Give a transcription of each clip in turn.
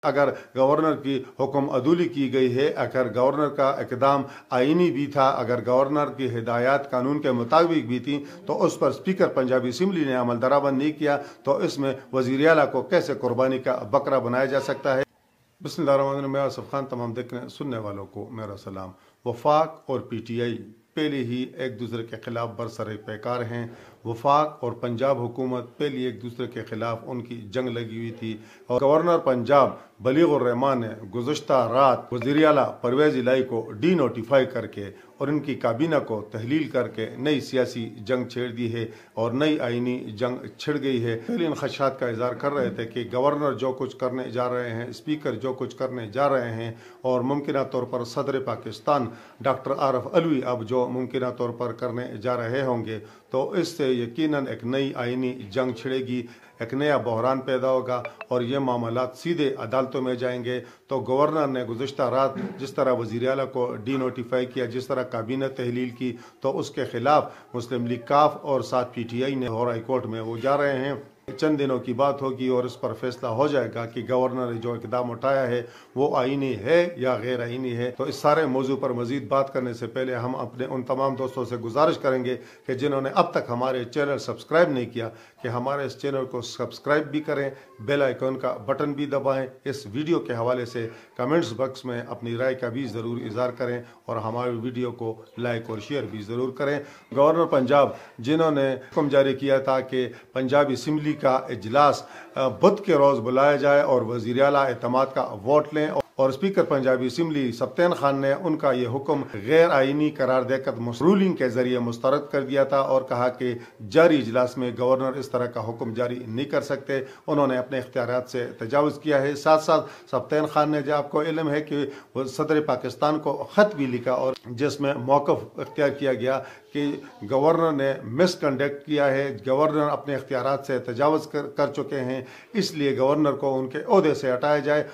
अगर गवर्नर की हुक्म अदूली की गई है, अगर गवर्नर का इकदाम आईनी भी था, अगर गवर्नर की हिदायत कानून के मुताबिक भी थी, तो उस पर स्पीकर पंजाबी असम्बली ने अमल दरामद नहीं किया, तो इसमें वज़ीर आला को कैसे कुर्बानी का बकरा बनाया जा सकता है। बिस्मिल्लाहिर्रहमानिर्रहीम। मैं आसिफ खान, तमाम देखने सुनने वालों को मेरा सलाम। वफाक और पीटीआई पहले ही एक दूसरे के खिलाफ बरसर पैकार हैं। वफाक और पंजाब हुकूमत पहले एक दूसरे के खिलाफ उनकी जंग लगी हुई थी, और गवर्नर पंजाब बलीगुर रहमान ने गुज़श्ता रात वज़ीर आला परवेज़ इलाही को डी नोटिफाई करके और इनकी काबीना को तहलील करके नई सियासी जंग छेड़ दी है और नई आइनी जंग छिड़ गई है। पहले इन खदशात का इज़हार कर रहे थे कि गवर्नर जो कुछ करने जा रहे हैं, स्पीकर जो कुछ करने जा रहे हैं, और मुमकिन तौर पर सदर पाकिस्तान डॉक्टर आरिफ अलवी अब जो मुमकिन तौर पर करने जा रहे होंगे, तो इससे यकीनन एक नई आइनी जंग छिड़ेगी, एक नया बहरान पैदा होगा और ये मामलात सीधे अदालतों में जाएंगे। तो गवर्नर ने गुज़श्ता रात जिस तरह वज़ीर आला को डी नोटिफाई किया, जिस तरह काबीना तहलील की, तो उसके खिलाफ मुस्लिम लीग काफ और साथ पीटीआई ने और हाई कोर्ट में वो जा रहे हैं। चंद दिनों की बात होगी और इस पर फैसला हो जाएगा कि गवर्नर ने जो इकदाम उठाया है वो आईनी है या गैर आईनी है। तो इस सारे मौजू पर मजीद बात करने से पहले हम अपने उन तमाम दोस्तों से गुजारिश करेंगे कि जिन्होंने अब तक हमारे चैनल सब्सक्राइब नहीं किया, कि हमारे इस चैनल को सब्सक्राइब भी करें, बेल आइकन का बटन भी दबाएं। इस वीडियो के हवाले से कमेंट्स बॉक्स में अपनी राय का भी ज़रूर इज़हार करें और हमारे वीडियो को लाइक और शेयर भी ज़रूर करें। गवर्नर पंजाब जिन्होंने हुक्म जारी किया था कि पंजाबी असम्बली का इजलास बुध के रोज़ बुलाया जाए और वज़ीर आला एतमाद का वोट लें, और स्पीकर पंजाबी असम्बली सब्तैन खान ने उनका ये हुक्म गैर आइनी करार देकर रूलिंग के जरिए मुस्तरद कर दिया था और कहा कि जारी इजलास में गवर्नर इस तरह का हुक्म जारी नहीं कर सकते। उन्होंने अपने इख्तियारात से तजावुज़ किया है। साथ साथ सब्तैन खान ने, जो आपको इल्म है कि सदर पाकिस्तान को ख़त भी लिखा और जिसमें मौक़िफ़ इख्तियार किया गया कि गवर्नर ने मिसकंडक्ट किया है, गवर्नर अपने इख्तियारात से तजावुज़ कर चुके हैं, इसलिए गवर्नर को उनके ओहदे से हटाया जाए।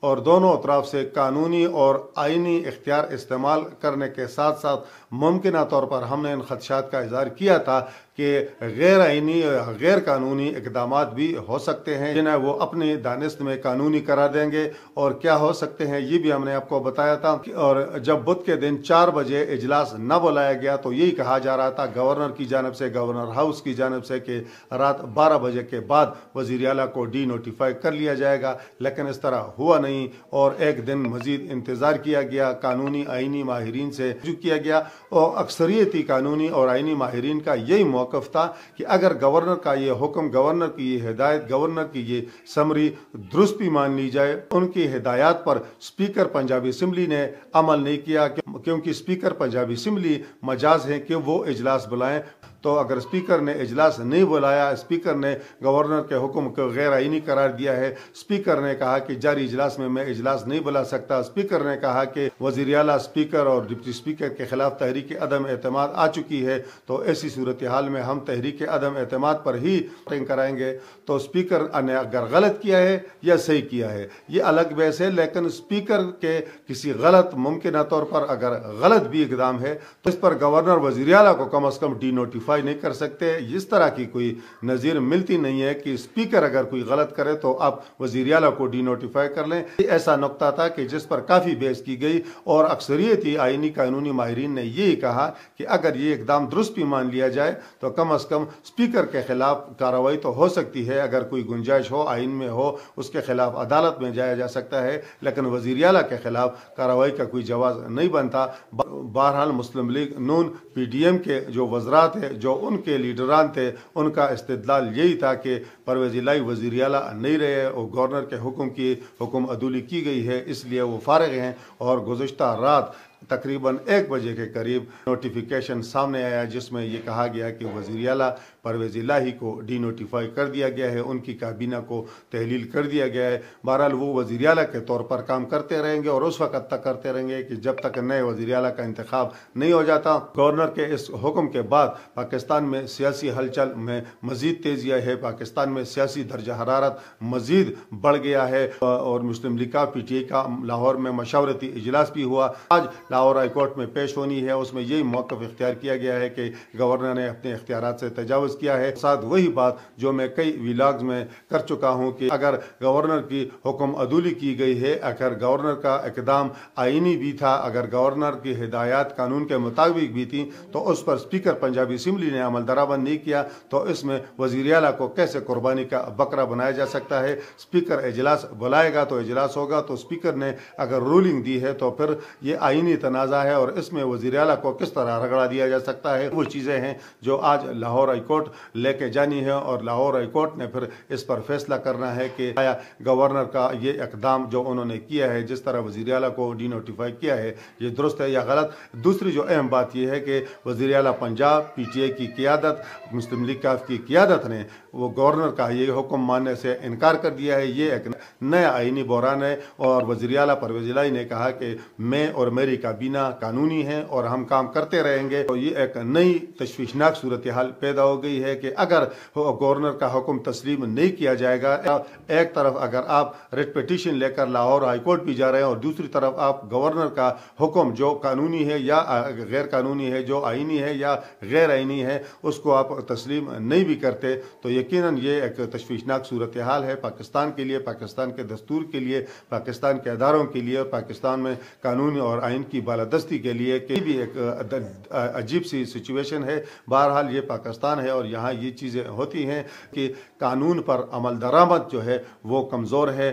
और दोनों तरफ से कानूनी और आइनी इख्तियार इस्तेमाल करने के साथ साथ मुमकिन तौर पर हमने इन खदशात का इज़हार किया था कि गैर आइनी गैर कानूनी इकदामात भी हो सकते हैं, जिन्हें वो अपनी दानिस्त में कानूनी करार देंगे, और क्या हो सकते हैं ये भी हमने आपको बताया था। और जब बुध के दिन 4 बजे इजलास न बुलाया गया तो यही कहा जा रहा था गवर्नर की जानब से, गवर्नर हाउस की जानब से, कि रात 12 बजे के बाद वज़ीर आला को डी नोटिफाई कर लिया जाएगा, लेकिन इस तरह हुआ नहीं और एक दिन मजीद इंतज़ार किया गया। कानूनी आइनी माहिरीन से जो किया गया, और अक्सरियती कानूनी और आइनी माहिरीन का यही मौक़िफ़ था कि अगर गवर्नर का ये हुक्म, गवर्नर की ये हिदायत, गवर्नर की ये समरी दुरुस्त भी मान ली जाए, उनकी हिदायत पर स्पीकर पंजाबी असम्बली ने अमल नहीं किया, क्योंकि स्पीकर पंजाबी असम्बली मजाज है कि वो इजलास बुलाएं। तो अगर स्पीकर ने इजलास नहीं बुलाया, स्पीकर ने गवर्नर के हुक्म को गैर आइनी करार दिया है, स्पीकर ने कहा कि जारी इजलास में मैं इजलास नहीं बुला सकता, स्पीकर ने कहा कि वज़ीर आला, स्पीकर और डिप्टी स्पीकर के खिलाफ तहरीक अदम एतमाद आ चुकी है, तो ऐसी सूरत हाल में हम तहरीक अदम एतमाद पर ही वोटिंग कराएंगे। तो स्पीकर ने अगर गलत किया है या सही किया है ये अलग बहस है, लेकिन स्पीकर के किसी गलत मुमकिन तौर पर अगर गलत भी इकदाम है तो इस पर गवर्नर वज़ीर आला को कम अज़ कम डी नोटिफाई नहीं कर सकते। इस तरह की कोई नज़ीर मिलती नहीं है कि स्पीकर अगर कोई गलत करे तो आप वज़ीर आला को डी नोटिफाई कर लें। ऐसा नुक्ता था कि जिस पर काफ़ी बहस की गई और अक्सरियती आइनी कानूनी माहिरीन ने यही कहा कि अगर ये इकदाम दुरुस्त भी मान लिया जाए तो कम अज़ कम स्पीकर के खिलाफ कार्रवाई तो हो सकती है, अगर कोई गुंजाइश हो, आइन में हो, उसके खिलाफ अदालत में जाया जा सकता है, लेकिन वज़ीर आला के खिलाफ कार्रवाई का कोई जवाब नहीं बनता। बहरहाल मुस्लिम लीग नून पीडीएम के जो वज़रात है, जो उनके लीडरान थे, उनका इस्तिदलाल यही था कि परवेज़ इलाही वज़ीर आला नहीं रहे और गवर्नर के हुक्म अदूली की गई है, इसलिए वो फारिग हैं। और गुज़श्ता रात तकरीबन 1 बजे के करीब नोटिफिकेशन सामने आया जिसमें ये कहा गया कि वज़ीर आला परवेज़ इलाही को डी नोटिफाई कर दिया गया है, उनकी काबीना को तहलील कर दिया गया है। बहरहाल वो वज़ीर आला के तौर पर काम करते रहेंगे और उस वक़्त तक करते रहेंगे कि जब तक नए वज़ीर आला का इंतखाब नहीं हो जाता। गवर्नर के इस हुक्म के बाद पाकिस्तान में सियासी हलचल में मज़ीद तेज़ी आई है, पाकिस्तान में सियासी दर्जा हरारत मज़ीद बढ़ गया है और मुस्लिम लीग पीटीआई का लाहौर में मशावरती इजलास भी हुआ। आज लाहौर हाई कोर्ट में पेश होनी है, उसमें यही मौक़िफ़ इख्तियार किया गया है कि गवर्नर ने अपने इख्तियारात से तजावुज़ किया है। साथ वही बात जो मैं कई व्लॉग्स में कर चुका हूँ कि अगर गवर्नर की हुक्म अदूली की गई है, अगर गवर्नर का इक़दाम आइनी भी था, अगर गवर्नर की हिदायत कानून के मुताबिक भी थी, तो उस पर स्पीकर पंजाबी असम्बली ने अमल दरामद नहीं किया, तो इसमें वज़ीर आला को कैसे कुर्बानी का बकरा बनाया जा सकता है। स्पीकर इजलास बुलाएगा तो इजलास होगा, तो स्पीकर ने अगर रूलिंग दी है तो फिर ये आइनी तनाज़ा है और इसमें वज़ीर आला को किस तरह रगड़ा दिया जा सकता है। वो चीज़ें हैं जो आज लाहौर हाई कोर्ट लेके जानी है और लाहौर हाई कोर्ट ने फिर इस पर फैसला करना है कि आया गवर्नर का ये इक़दाम जो उन्होंने किया है, जिस तरह वज़ीर आला को डी नोटिफाई किया है, ये दुरुस्त है या गलत। दूसरी जो अहम बात यह है कि वज़ीर आला पंजाब PTI की क़ियादत, मुस्लिम लीग काफ की क़ियादत ने वो गवर्नर का ये हुक्म मानने से इनकार कर दिया है। ये एक नया आइनी बहरान है और वज़ीर आला परवेज़ इलाही ने कहा कि मैं और मेरी काबीना कानूनी है और हम काम करते रहेंगे। तो ये एक नई तशवीशनाक सूरत हाल पैदा हो गई है कि अगर गवर्नर का हुक्म तस्लीम नहीं किया जाएगा, एक तरफ अगर आप रिट पिटीशन लेकर लाहौर हाई कोर्ट भी जा रहे हैं और दूसरी तरफ आप गवर्नर का हुक्म जो कानूनी है या गैर कानूनी है, जो आइनी है या गैर आइनी है, उसको आप तस्लीम नहीं भी करते, तो यकीनन ये एक तशवीशनाक सूरत हाल है पाकिस्तान के लिए, पाकिस्तान के दस्तूर के लिए, पाकिस्तान के अदारों के लिए और पाकिस्तान में कानून और आइन की बालादस्ती के लिए कि भी एक अजीब सी सिचुएशन है। बहरहाल ये पाकिस्तान है और यहाँ ये चीज़ें होती हैं कि कानून पर अमल दरामद जो है वो कमज़ोर है,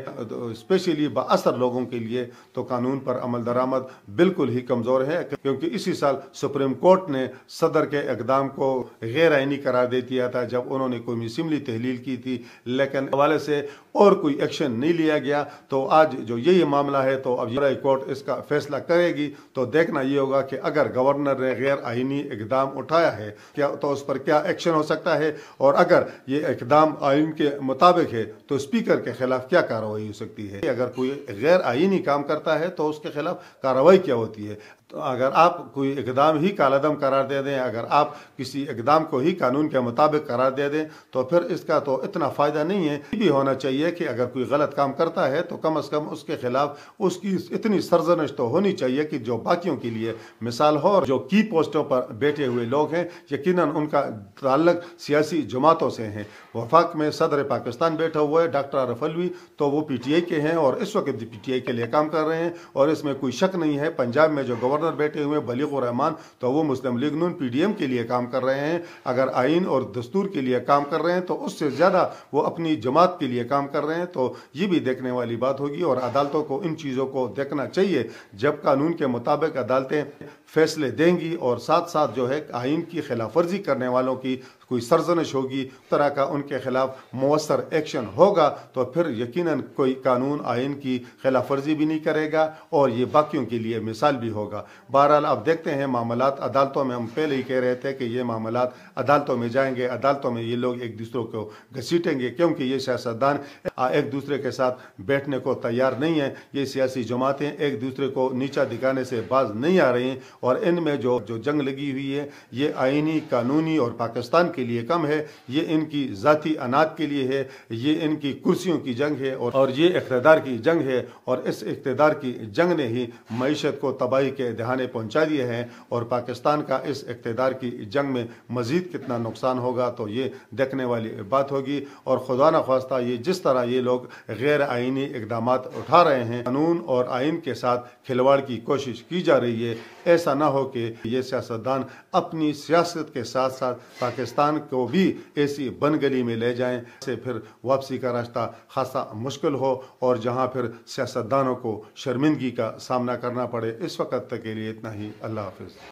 स्पेशली बाअसर लोगों के लिए तो कानून पर अमल दरामद बिल्कुल ही कमज़ोर है, क्योंकि इसी साल सुप्रीम कोर्ट ने सदर के इक़दाम को गैर आइनी करार दे दिया था जब उन्होंने कौमी असम्बली तहलील की थी, लेकिन हवाले से और कोई एक्शन नहीं लिया गया। तो आज जो यही मामला है, तो अब हाई कोर्ट इसका फैसला करेगी, तो देखना ये होगा कि अगर गवर्नर ने गैर आइनी इक़दाम उठाया है क्या, तो उस पर क्या एक्शन हो सकता है, और अगर ये इक़दाम आइन के मुताबिक है तो स्पीकर के खिलाफ क्या कार्रवाई हो सकती है। अगर कोई गैर आइनी काम करता है तो उसके खिलाफ कार्रवाई क्या होती है। तो अगर आप कोई इक़दाम ही कालादम करार दे दें, अगर आप किसी इक़दाम को ही कानून के मुताबिक करार दे दें, तो फिर इसका तो इतना फ़ायदा नहीं है। ये भी होना चाहिए कि अगर कोई गलत काम करता है तो कम से कम उसके खिलाफ उसकी इतनी सरजनिश तो होनी चाहिए कि जो बाकियों के लिए मिसाल हो। और जो की पोस्टों पर बैठे हुए लोग हैं, यकीनन उनका ताल्लुक सियासी जमातों से हैं। वफाक में सदर पाकिस्तान बैठा हुआ है डॉक्टर आरिफ अलवी, तो वो PTI के हैं और इस वक्त PTI के लिए काम कर रहे हैं और इसमें कोई शक नहीं है। पंजाब में जो गवर्नर बैठे हुए बलीगुर रहमान, तो वो मुस्लिम लीग नून PDM के लिए काम कर रहे हैं। अगर आइन और दस्तूर के लिए काम कर रहे हैं तो उससे ज़्यादा वो अपनी जमात के लिए काम कर रहे हैं। तो ये भी देखने वाली बात होगी और अदालतों को इन चीज़ों को देखना चाहिए। जब कानून के मुताबिक अदालतें फैसले देंगी और साथ साथ जो है आइन की खिलाफ वर्जी करने वालों की कोई सरजनिश होगी, तरह का उनके खिलाफ मौसर एक्शन होगा, तो फिर यकीनन कोई कानून आइन की खिलाफ वर्जी भी नहीं करेगा और ये बाकियों के लिए मिसाल भी होगा। बहरहाल अब देखते हैं मामलात अदालतों में, हम पहले ही कह रहे थे कि ये मामलात अदालतों में जाएंगे, अदालतों में ये लोग एक दूसरे को घसीटेंगे, क्योंकि ये सियासतदान एक दूसरे के साथ बैठने को तैयार नहीं है। ये सियासी जमातें एक दूसरे को नीचा दिखाने से बाज नहीं आ रही हैं और इनमें जो जंग लगी हुई है, ये आइनी, कानूनी और पाकिस्तान के लिए कम है, ये इनकी ज़ाती अनाज के लिए है, ये इनकी कुर्सियों की जंग है और ये इक़्तिदार की जंग है। और इस इक़्तिदार की जंग ने ही मईशत को तबाही के दहाने पहुंचा दिए हैं और पाकिस्तान का इस इक़्तिदार की जंग में मज़ीद कितना नुकसान होगा, तो ये देखने वाली बात होगी। और खुदा न ख्वास्ता ये जिस तरह ये लोग गैर आइनी इक़दाम उठा रहे हैं, कानून और आइन के साथ खिलवाड़ की कोशिश की जा रही है, ऐसा ना हो कि ये सियासतदान अपनी सियासत के साथ साथ पाकिस्तान को भी ऐसी बनगली में ले जाएं से फिर वापसी का रास्ता खासा मुश्किल हो और जहां फिर सियासतदानों को शर्मिंदगी का सामना करना पड़े। इस वक्त तक के लिए इतना ही। अल्लाह हाफिज़।